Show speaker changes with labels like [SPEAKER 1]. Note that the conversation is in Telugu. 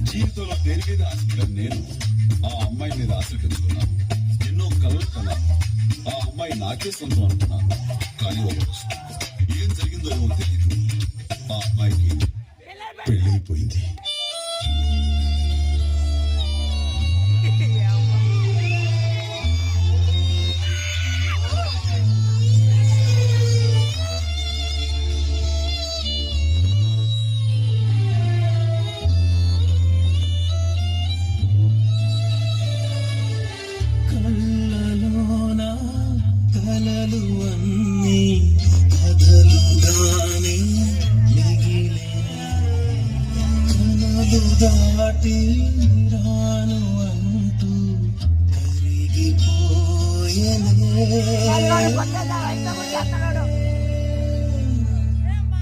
[SPEAKER 1] జీవితంలో దేని మీద ఆశ నేను ఆ అమ్మాయి మీద ఆశ పెంచుకున్నాను. ఎన్నో కలలు కన్నాను. ఆ అమ్మాయి నాకే సొంతం అనుకున్నాను. కానీ ఒకరోజు ఏం జరిగిందో ఏమో తెలియదు. ఆ అమ్మాయికి పెళ్ళైపోయింది.
[SPEAKER 2] కలలు అన్నీ కథలుగానే మిగిలే కలలు దాటి రాను అంటూ కరిగిపోయనే